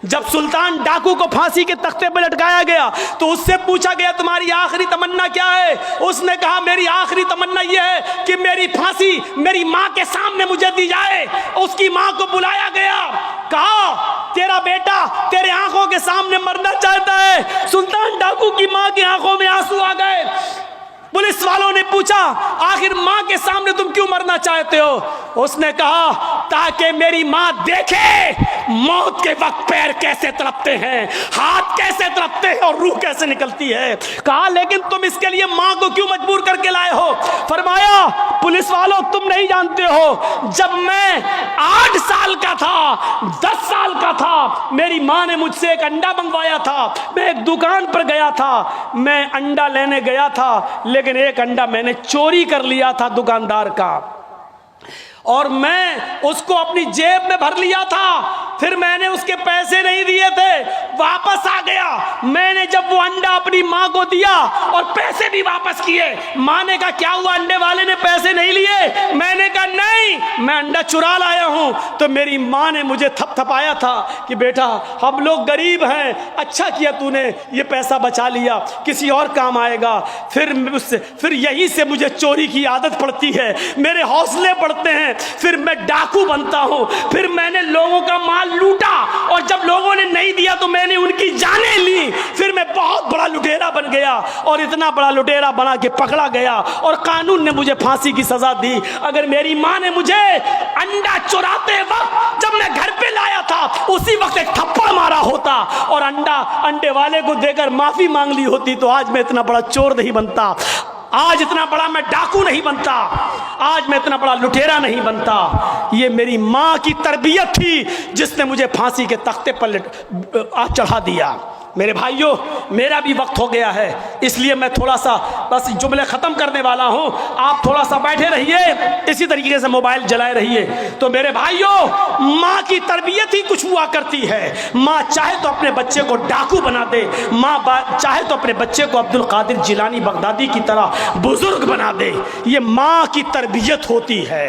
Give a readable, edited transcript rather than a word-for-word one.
जब सुल्तान डाकू को फांसी के तख्ते पर लटकाया गया तो उससे पूछा गया तुम्हारी आखिरी तमन्ना क्या है। उसने कहा मेरी आखिरी तमन्ना यह है कि मेरी फांसी मेरी माँ के सामने मुझे दी जाए। उसकी माँ को बुलाया गया, कहा तेरा बेटा तेरे आंखों के सामने मरना चाहता है। सुल्तान डाकू की माँ की आंखों में आंसू आ गए। पुलिस वालों ने पूछा आखिर मां के सामने तुम क्यों मरना चाहते हो। उसने कहा ताकि मेरी मां देखे मौत के वक्त पैर कैसे तड़पते हैं, हाथ कैसे तड़पते हैं और रूह कैसे निकलती है। कहा लेकिन तुम इसके लिए मां को क्यों मजबूर करके लाए हो। फरमाया पुलिस वालों तुम नहीं जानते हो, जब मैं 8 साल का था 10 साल का था मेरी मां ने मुझसे एक अंडा मंगवाया था। मैं एक दुकान पर गया था, मैं अंडा लेने गया था लेकिन एक अंडा मैंने चोरी कर लिया था दुकानदार का और मैं उसको अपनी जेब में भर लिया था। फिर मैंने उसके पैसे नहीं दिए थे, वापस आ गया। मैंने जब वो अंडा अपनी माँ को दिया और पैसे भी वापस किए। माँ ने कहा क्या हुआ, अंडे वाले ने पैसे नहीं लिए। मैंने कहा नहीं मैं अंडा चुरा लाया हूँ। तो मेरी माँ ने मुझे थपथपाया था कि बेटा हम लोग गरीब हैं, अच्छा किया तूने ये पैसा बचा लिया, किसी और काम आएगा। फिर यहीं से मुझे चोरी की आदत पड़ती है, मेरे हौसले बढ़ते हैं, फिर मैं डाकू बनता हूं। फिर मैंने लोगों का माल लूटा और जब लोगों ने नहीं दिया तो मैंने उनकी जानें ली। फिर मैं बहुत बड़ा लुटेरा बन गया और इतना बड़ा लुटेरा बना के पकड़ा गया और कानून ने मुझे फांसी की सजा दी। अगर मेरी मां ने मुझे अंडा चुराते वक्त जब मैं घर पे लाया था उसी वक्त एक थप्पड़ मारा होता और अंडे वाले को देकर माफी मांग ली होती तो आज मैं इतना बड़ा चोर नहीं बनता, आज इतना बड़ा मैं डाकू नहीं बनता, आज मैं इतना बड़ा लुटेरा नहीं बनता। ये मेरी माँ की तरबियत थी जिसने मुझे फांसी के तख्ते पर चढ़ा दिया। मेरे भाइयों मेरा भी वक्त हो गया है, इसलिए मैं थोड़ा सा बस जुमले ख़त्म करने वाला हूँ। आप थोड़ा सा बैठे रहिए, इसी तरीके से मोबाइल जलाए रहिए। तो मेरे भाइयों माँ की तरबियत ही कुछ हुआ करती है। माँ चाहे तो अपने बच्चे को डाकू बना दे, माँ चाहे तो अपने बच्चे को अब्दुल कादिर जिलानी बगदादी की तरह बुजुर्ग बना दे। ये माँ की तरबियत होती है।